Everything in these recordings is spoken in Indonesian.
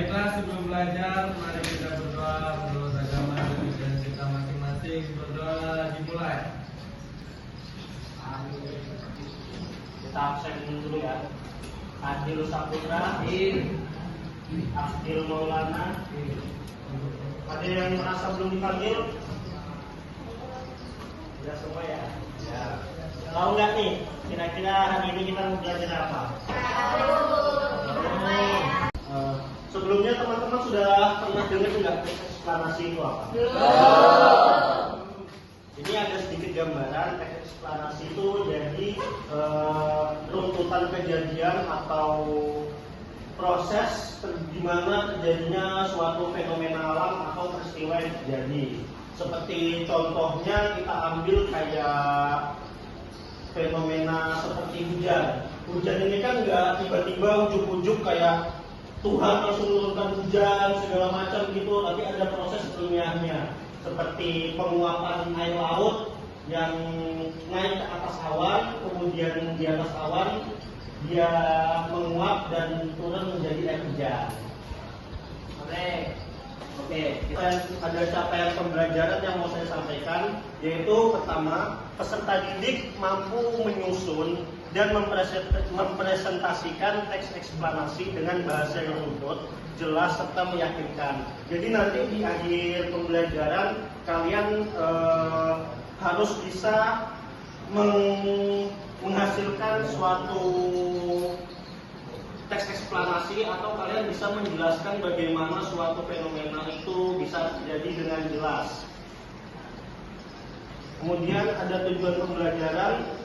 Baiklah, sebelum belajar, mari kita berdoa menurut agama dan kita masing-masing. Berdoa dimulai. Kita absen dulu ya. Adil Saputra, Abdil Maulana. Ada yang merasa belum dipanggil? Sudah semua ya? Ya. Tahu nggak nih? Kira-kira hari ini kita mau belajar apa? Sebelumnya teman-teman sudah pernah dengar nggak eksplanasi itu apa? Ini ada sedikit gambaran. Teks eksplanasi itu jadi runtutan kejadian atau proses di mana terjadinya suatu fenomena alam atau peristiwa yang terjadi. Seperti contohnya kita ambil kayak fenomena seperti hujan. Hujan ini kan nggak tiba-tiba ujuk-ujuk kayak Tuhan langsung menurunkan hujan segala macam gitu, tapi ada proses ilmiahnya. Seperti penguapan air laut yang naik ke atas awan, kemudian di atas awan dia menguap dan turun menjadi air hujan. Oke, ada capaian pembelajaran yang mau saya sampaikan, yaitu pertama, peserta didik mampu menyusun dan mempresentasikan teks eksplanasi dengan bahasa yang runtut, jelas serta meyakinkan. Jadi nanti di akhir pembelajaran kalian harus bisa menghasilkan suatu teks eksplanasi atau kalian bisa menjelaskan bagaimana suatu fenomena itu bisa terjadi dengan jelas. Kemudian ada tujuan pembelajaran,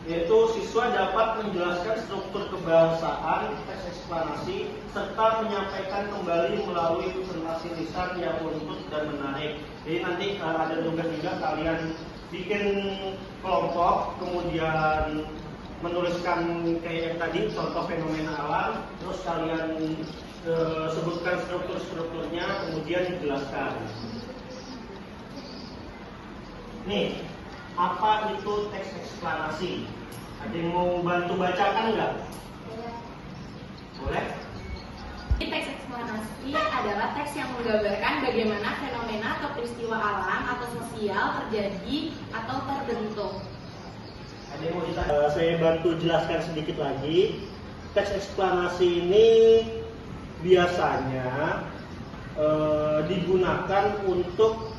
yaitu siswa dapat menjelaskan struktur kebahasaan teks eksplanasi serta menyampaikan kembali melalui presentasi lisan yang runtut dan menarik. Jadi nanti ada tugas juga kalian bikin kelompok, kemudian menuliskan kayak yang tadi contoh fenomena alam, terus kalian sebutkan strukturnya, kemudian dijelaskan. Nih, apa itu teks eksplanasi? Ada yang mau bantu bacakan nggak? Boleh? Teks eksplanasi adalah teks yang menggambarkan bagaimana fenomena atau peristiwa alam atau sosial terjadi atau terbentuk. Ada yang mau ditanya? Saya bantu jelaskan sedikit lagi. Teks eksplanasi ini biasanya digunakan untuk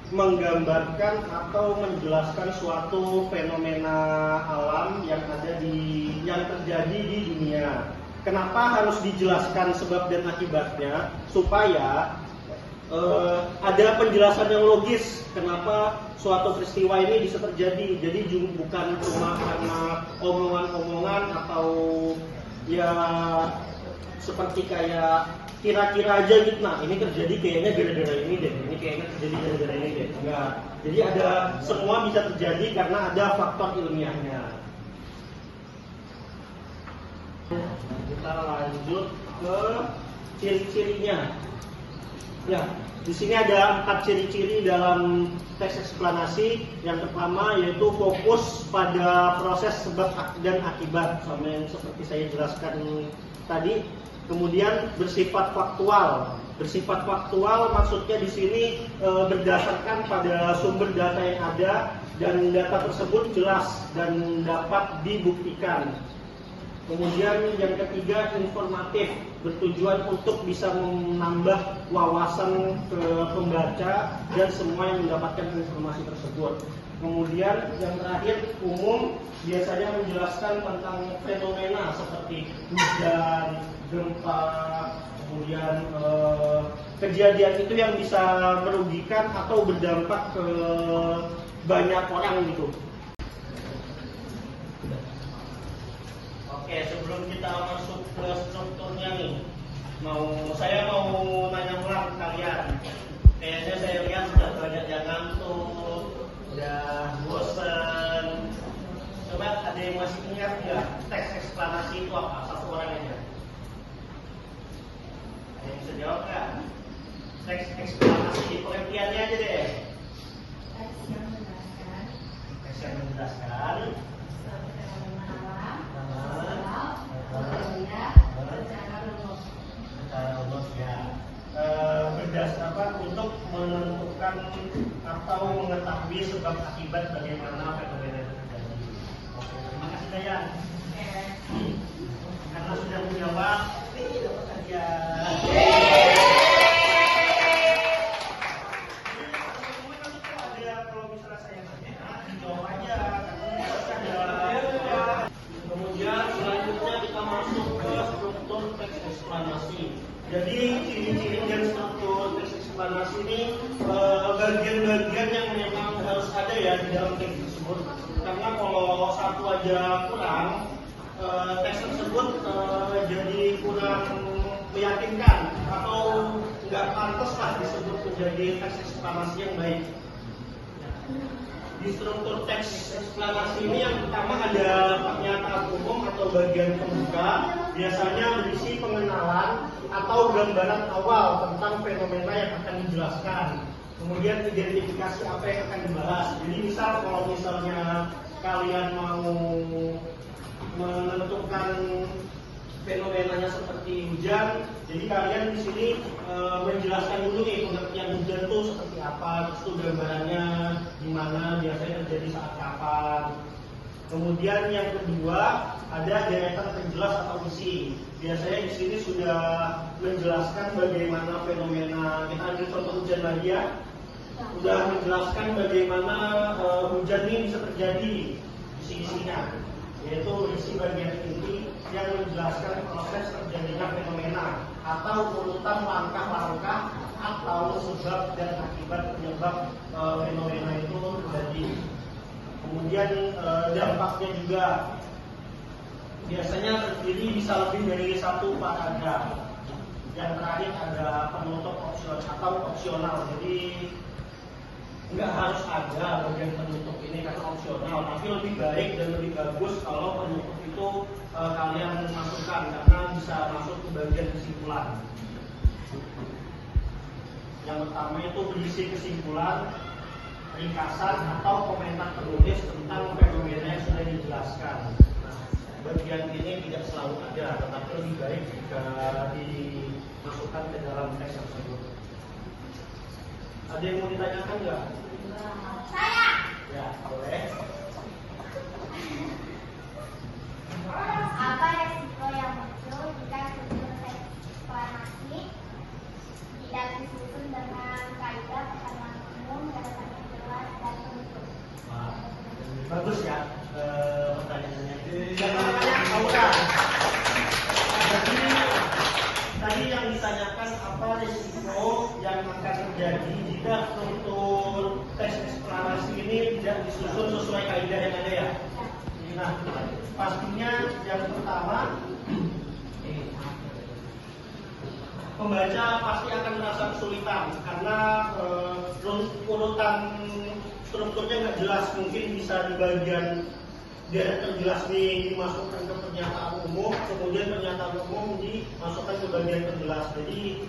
menggambarkan atau menjelaskan suatu fenomena alam yang terjadi di dunia. Kenapa harus dijelaskan sebab dan akibatnya? Supaya ada penjelasan yang logis kenapa suatu peristiwa ini bisa terjadi. Jadi bukan cuma karena omongan-omongan atau ya seperti kayak kira-kira aja gitu. Nah, ini terjadi kayaknya gara-gara ini deh. Ini kayaknya terjadi gara-gara ini deh. Enggak. Jadi ada semua bisa terjadi karena ada faktor ilmiahnya. Kita lanjut ke ciri-cirinya. Ya, di sini ada 4 ciri-ciri dalam teks eksplanasi. Yang pertama yaitu fokus pada proses sebab dan akibat, sama yang seperti saya jelaskan tadi. Kemudian bersifat faktual. Bersifat faktual maksudnya di sini berdasarkan pada sumber data yang ada dan data tersebut jelas dan dapat dibuktikan. Kemudian yang ketiga informatif, bertujuan untuk bisa menambah wawasan ke pembaca dan semua yang mendapatkan informasi tersebut. Kemudian yang terakhir umum, biasanya menjelaskan tentang fenomena seperti hujan, gempa, kemudian kejadian itu yang bisa merugikan atau berdampak ke banyak orang gitu. Oke, sebelum kita masuk ke strukturnya nih, saya mau nanya ulang ke kalian. Kayaknya saya lihat sudah banyak yang ngantuk, udah bosan. Coba ada yang masih ingat nggak teks eksplanasi itu apa? Satu orang aja. Ada yang bisa jawab nggak? Teks eksplanasi, pengertiannya aja deh. Teks yang menjelaskan. Secara umum. menjelaskan atau mengetahui sebab akibat bagaimana fenomena itu terjadi. Oke, terima kasih Dayan. Karena sudah menjawab, ini dapat hadiah. Kalau misalnya saya nanya, dijawab aja. Kemudian selanjutnya kita masuk ke struktur teks eksplanasi. Jadi ciri-ciri dan struktur teks eksplanasi ini bagian-bagian yang memang harus ada ya di dalam teks tersebut. Karena kalau satu aja kurang, teks tersebut jadi kurang meyakinkan atau nggak pantas lah disebut menjadi teks eksplanasi yang baik. Di struktur teks eksplanasi ini yang pertama ada pernyataan umum atau bagian pembuka, biasanya berisi pengenalan atau gambaran awal tentang fenomena yang akan dijelaskan. Kemudian identifikasi apa yang akan dibahas. Jadi misal kalau misalnya kalian mau menentukan fenomenanya seperti hujan, jadi kalian di sini menjelaskan dulu nih pengertian hujan itu seperti apa, terus itu gambarannya gimana, biasanya terjadi saat kapan. Kemudian yang kedua ada deretan penjelas atau isi. Biasanya di sini sudah menjelaskan bagaimana fenomena. Kita ambil contoh hujan lagi ya. Sudah menjelaskan bagaimana hujan ini bisa terjadi, isi-isinya, yaitu isi bagian inti yang menjelaskan proses terjadinya fenomena atau urutan langkah-langkah atau sebab dan akibat penyebab fenomena itu terjadi. Kemudian dampaknya juga biasanya terdiri bisa lebih dari satu paragraf. Yang terakhir ada penutup opsional. Jadi nggak harus ada bagian penutup ini karena opsional, tapi lebih baik dan lebih bagus kalau penutup itu kalian masukkan karena bisa masuk ke bagian kesimpulan. Yang pertama itu berisi kesimpulan, ringkasan atau komentar penulis tentang fenomena yang sudah dijelaskan. Nah, bagian ini tidak selalu ada, tetapi lebih baik jika dimasukkan ke dalam teks tersebut. Ada yang mau ditanyakan nggak? Saya. Ya, boleh. Apa resiko yang muncul jika struktur teks eksplanasi tidak disusun dengan kaidah pengetahuan umum, dasarnya jelas dan terukur? Wah, bagus ya pertanyaannya. Yang namanya Aura. Jadi tadi yang ditanyakan apa risiko yang akan terjadi jika struktur teks eksplanasi ini tidak disusun sesuai kaidah yang ada ya. Nah, pastinya yang pertama pembaca pasti akan merasa kesulitan karena urutan strukturnya nggak jelas. Mungkin bisa di bagian dia terjelas nih dimasukkan ke pernyataan umum, kemudian pernyataan umum dimasukkan ke bagian terjelas. Jadi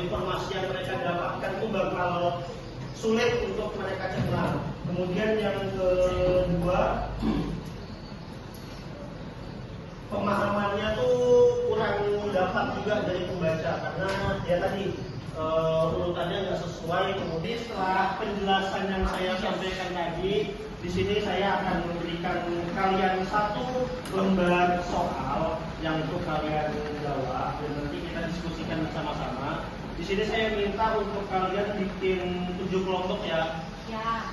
informasi yang mereka dapatkan itu bakal sulit untuk mereka cerna. Kemudian yang kedua, pemahamannya tuh kurang dapat juga dari pembaca karena dia tadi urutannya nggak sesuai. Kemudian setelah penjelasan yang saya sampaikan tadi, di sini saya akan memberikan kalian satu lembar soal yang untuk kalian jawab dan nanti kita diskusikan bersama-sama. Di sini saya minta untuk kalian bikin 7 kelompok ya. Ya.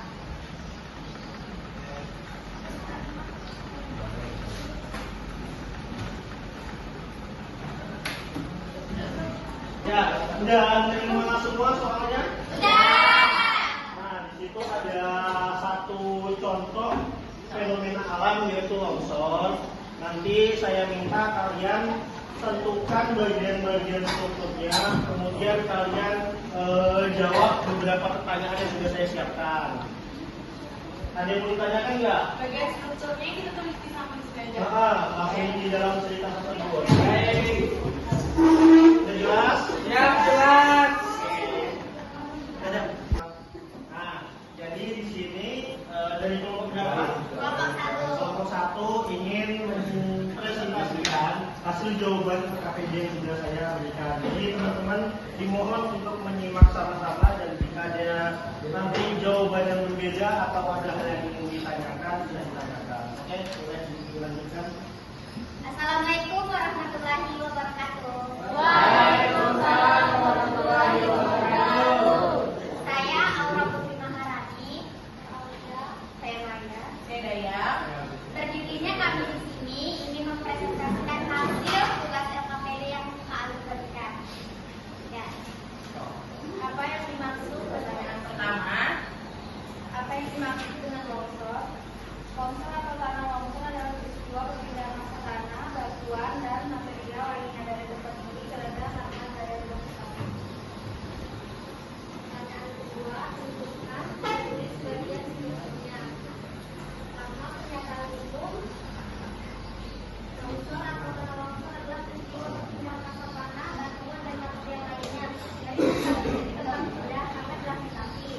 Ya, udah menerima semua soalnya? Nah, di situ ada satu contoh fenomena alam yaitu longsor. Nanti saya minta kalian tentukan bagian-bagian strukturnya, kemudian kalian jawab beberapa pertanyaan yang sudah saya siapkan. Ada yang mau ditanyakan nggak? Bagian strukturnya kita tulis di samping saja. Langsung di dalam cerita tersebut. Sudah jelas? Ya, jelas. Ada. Nah, jadi di sini dari kelompok berapa? Kelompok 1 ingin mempresentasikan hasil jawaban KPJ yang sudah saya berikan. Jadi teman-teman dimohon untuk menyimak sama-sama dan jika ada nanti jawaban yang berbeda atau ada hal yang ingin ditanyakan, silahkan ditanyakan. Oke, boleh dilanjutkan. Assalamualaikum warahmatullahi wabarakatuh. Waalaikumsalam warahmatullahi wabarakatuh. Saya Aura Putri Maharani. Saya Maya. Saya Daya. Berdirinya kami di sini ingin mempresentasikan hasil tugas LKPD yang Kak Ali berikan. Ya. Apa yang dimaksud? Pertanyaan pertama, Apa yang dimaksud dengan longsor? Longsor atau tanah longsor adalah peristiwa perpindahan massa tanah, batuan, dan material lainnya dari tempat tinggi ke rendah karena daya gravitasi. Pertanyaan kedua, tunjukkan tulis bagian sininya. Pertama, pernyataan umum. Longsor atau tanah longsor adalah peristiwa perpindahan massa tanah, batuan, dan material lainnya dari tempat tinggi ke tempat rendah karena gravitasi.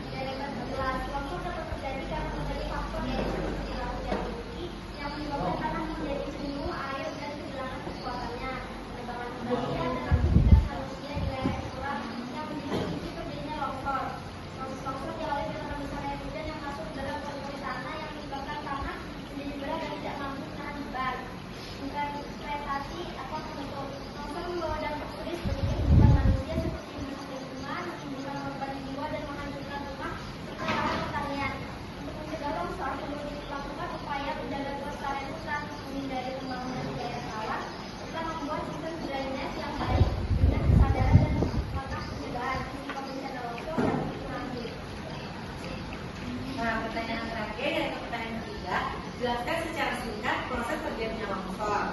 Dari ventilasi longsor dapat terjadi karena terjadi faktor yaitu kehilangan dan tinggi yang menyebabkan tanah menjadi jenuh, air, dan kehilangan kekuatannya. Penebangan kebaikan dan aktivitas manusia di lereng suram yang menjadi kunci terjadinya longsor. Longsor diawali dengan rebusan air hujan yang masuk ke dalam pori-pori tanah yang menyebabkan tanah menjadi berat dan tidak mampu menahan beban. Interpretasi atau penutup. Longsor membawa dampak serius bagi kehidupan manusia seperti merusak lingkungan, menimbulkan korban jiwa, dan menghancurkan rumah serta lahan pertanian. Untuk mencegah longsor, perlu dilakukan upaya menjaga kelestarian hutan, menghindari pembangunan di daerah rawan, serta membuat sistem drainase yang baik dengan kesadaran dan langkah pencegahan risiko bencana longsor dan tsunami. nah pertanyaan terakhir yaitu pertanyaan ketiga, jelaskan secara singkat proses terjadinya longsor.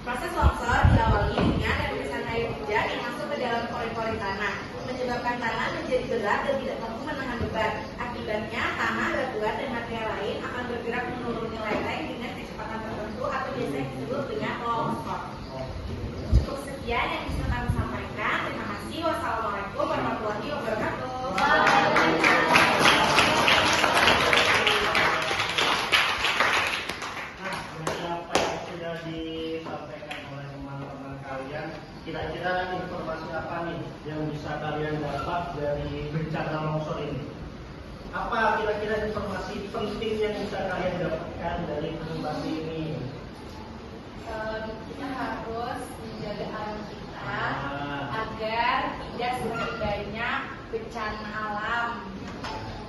Proses longsor diawali dengan rebusan air hujan yang masuk ke dalam pori-pori tanah, menyebabkan tanah menjadi berat dan tidak mampu menahan beban. Akibatnya, tanah, batuan, dan material lain akan bergerak menuruni lereng dengan kecepatan tertentu atau biasa disebut dengan longsor. Cukup sekian yang bisa kami sampaikan. Terima kasih. Wassalamualaikum warahmatullahi wabarakatuh. Nah, dari apa yang sudah disampaikan oleh teman-teman kalian, kira-kira informasi apa nih yang bisa kalian dapat dari bencana longsor ini? Apa kira-kira informasi penting yang bisa kalian dapatkan dari presentasi ini? Kita harus menjaga alam kita agar tidak semakin banyak bencana alam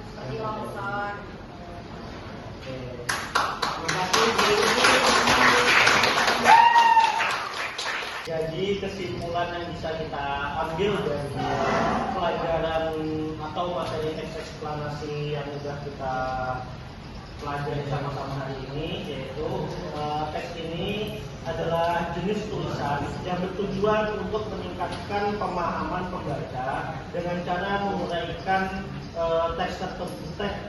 seperti longsor. Oke. Terima kasih Bu. Jadi kesimpulan yang bisa kita ambil dari pelajaran atau materi teks eksplanasi yang sudah kita pelajari sama-sama hari ini, yaitu teks ini adalah jenis tulisan yang bertujuan untuk meningkatkan pemahaman pembaca dengan cara menguraikan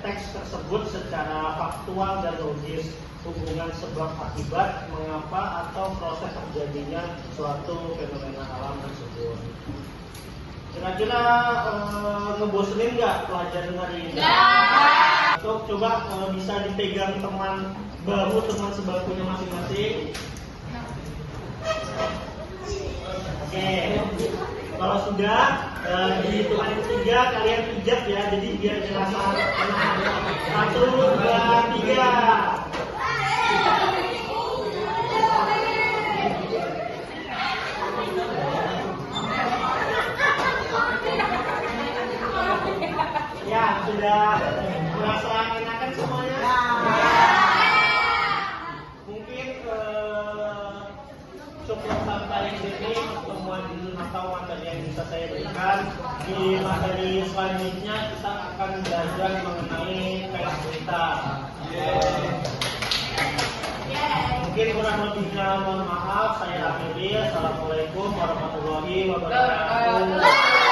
teks tersebut secara faktual dan logis, hubungan sebab akibat, mengapa atau proses terjadinya suatu fenomena alam tersebut. Kira-kira ngebosenin nggak pelajaran hari ini? So, coba bisa dipegang teman baru, teman sebakunya masing-masing. Oke, kalau sudah di hitungan ketiga kalian pijat ya, jadi biar terasa tenang. 1, 2, 3. Ya, sudah merasa enakan semuanya? Mungkin cukup sampai di sini pertemuan atau materi yang bisa saya berikan. Di materi selanjutnya kita akan belajar mengenai teks berita. Mungkin kurang lebihnya mohon maaf, saya akhiri. Assalamualaikum warahmatullahi wabarakatuh.